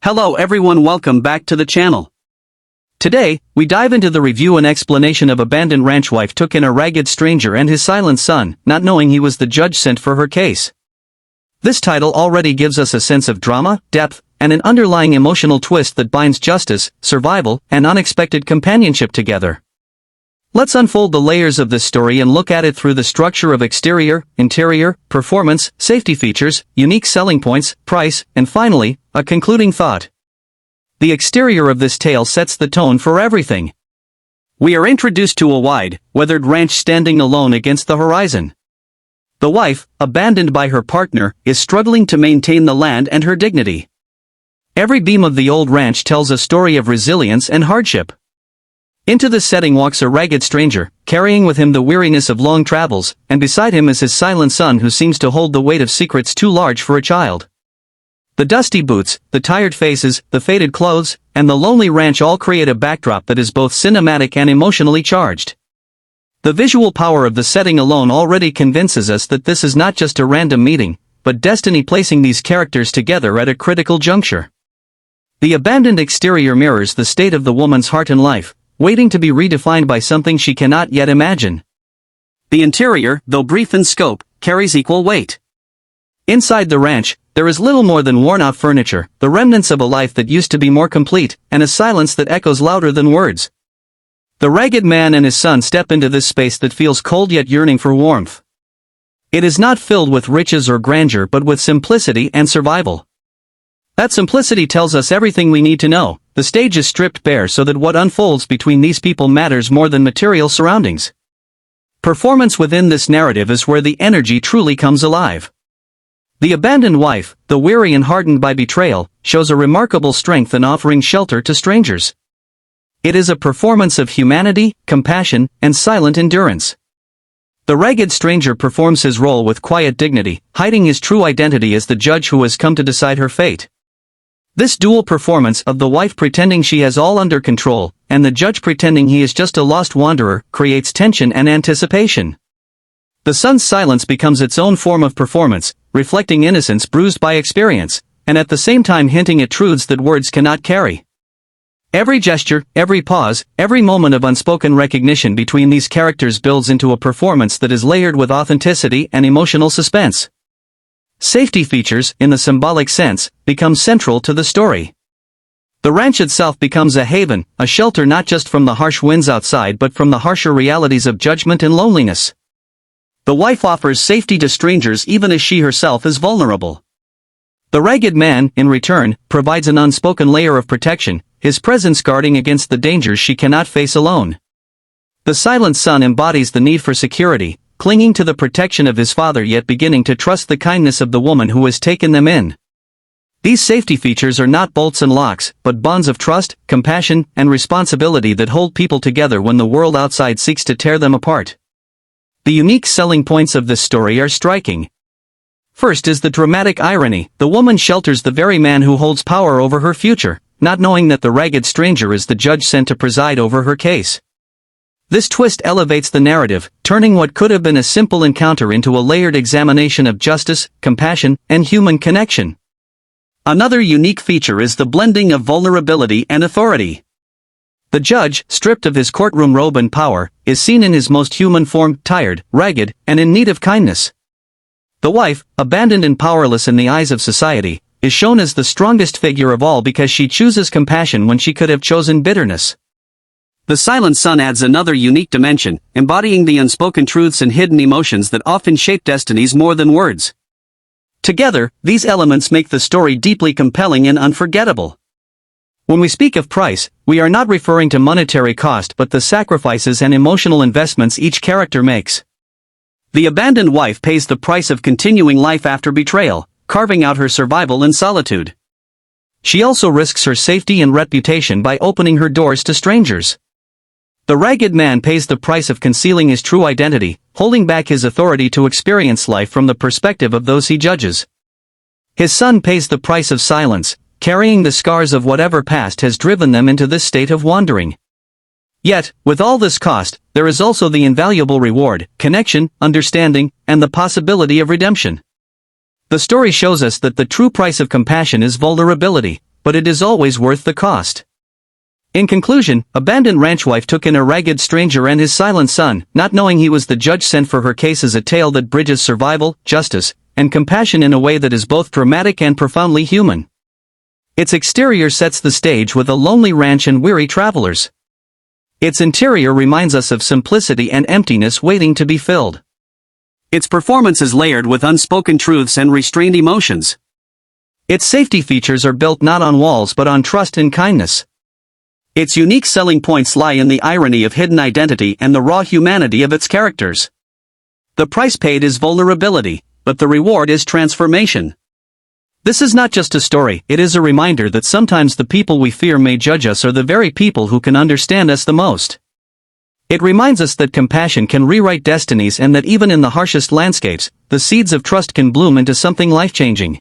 Hello everyone, welcome back to the channel. Today, we dive into the review and explanation of abandoned ranch wife took in a ragged stranger and his silent son, not knowing he was the judge sent for her case. This title already gives us a sense of drama, depth, and an underlying emotional twist that binds justice, survival, and unexpected companionship together. Let's unfold the layers of this story and look at it through the structure of exterior, interior, performance, safety features, unique selling points, price, and finally, a concluding thought. The exterior of this tale sets the tone for everything. We are introduced to a wide, weathered ranch standing alone against the horizon. The wife, abandoned by her partner, is struggling to maintain the land and her dignity. Every beam of the old ranch tells a story of resilience and hardship. Into this setting walks a ragged stranger, carrying with him the weariness of long travels, and beside him is his silent son who seems to hold the weight of secrets too large for a child. The dusty boots, the tired faces, the faded clothes, and the lonely ranch all create a backdrop that is both cinematic and emotionally charged. The visual power of the setting alone already convinces us that this is not just a random meeting, but destiny placing these characters together at a critical juncture. The abandoned exterior mirrors the state of the woman's heart and life, waiting to be redefined by something she cannot yet imagine. The interior, though brief in scope, carries equal weight. Inside the ranch, there is little more than worn-out furniture, the remnants of a life that used to be more complete, and a silence that echoes louder than words. The ragged man and his son step into this space that feels cold yet yearning for warmth. It is not filled with riches or grandeur but with simplicity and survival. That simplicity tells us everything we need to know. The stage is stripped bare so that what unfolds between these people matters more than material surroundings. Performance within this narrative is where the energy truly comes alive. The abandoned wife, though weary and hardened by betrayal, shows a remarkable strength in offering shelter to strangers. It is a performance of humanity, compassion, and silent endurance. The ragged stranger performs his role with quiet dignity, hiding his true identity as the judge who has come to decide her fate. This dual performance of the wife pretending she has all under control, and the judge pretending he is just a lost wanderer, creates tension and anticipation. The son's silence becomes its own form of performance, reflecting innocence bruised by experience, and at the same time hinting at truths that words cannot carry. Every gesture, every pause, every moment of unspoken recognition between these characters builds into a performance that is layered with authenticity and emotional suspense. Safety features, in the symbolic sense, become central to the story. The ranch itself becomes a haven, a shelter not just from the harsh winds outside but from the harsher realities of judgment and loneliness. The wife offers safety to strangers even as she herself is vulnerable. The ragged man, in return, provides an unspoken layer of protection, his presence guarding against the dangers she cannot face alone. The silent son embodies the need for security, clinging to the protection of his father yet beginning to trust the kindness of the woman who has taken them in. These safety features are not bolts and locks, but bonds of trust, compassion, and responsibility that hold people together when the world outside seeks to tear them apart. The unique selling points of this story are striking. First is the dramatic irony. The woman shelters the very man who holds power over her future, not knowing that the ragged stranger is the judge sent to preside over her case. This twist elevates the narrative, turning what could have been a simple encounter into a layered examination of justice, compassion, and human connection. Another unique feature is the blending of vulnerability and authority. The judge, stripped of his courtroom robe and power, is seen in his most human form, tired, ragged, and in need of kindness. The wife, abandoned and powerless in the eyes of society, is shown as the strongest figure of all because she chooses compassion when she could have chosen bitterness. The silent son adds another unique dimension, embodying the unspoken truths and hidden emotions that often shape destinies more than words. Together, these elements make the story deeply compelling and unforgettable. When we speak of price, we are not referring to monetary cost but the sacrifices and emotional investments each character makes. The abandoned wife pays the price of continuing life after betrayal, carving out her survival in solitude. She also risks her safety and reputation by opening her doors to strangers. The ragged man pays the price of concealing his true identity, holding back his authority to experience life from the perspective of those he judges. His son pays the price of silence, carrying the scars of whatever past has driven them into this state of wandering. Yet, with all this cost, there is also the invaluable reward, connection, understanding, and the possibility of redemption. The story shows us that the true price of compassion is vulnerability, but it is always worth the cost. In conclusion, abandoned ranch wife took in a ragged stranger and his silent son, not knowing he was the judge sent for her case, is a tale that bridges survival, justice, and compassion in a way that is both dramatic and profoundly human. Its exterior sets the stage with a lonely ranch and weary travelers. Its interior reminds us of simplicity and emptiness waiting to be filled. Its performance is layered with unspoken truths and restrained emotions. Its safety features are built not on walls but on trust and kindness. Its unique selling points lie in the irony of hidden identity and the raw humanity of its characters. The price paid is vulnerability, but the reward is transformation. This is not just a story, it is a reminder that sometimes the people we fear may judge us are the very people who can understand us the most. It reminds us that compassion can rewrite destinies and that even in the harshest landscapes, the seeds of trust can bloom into something life-changing.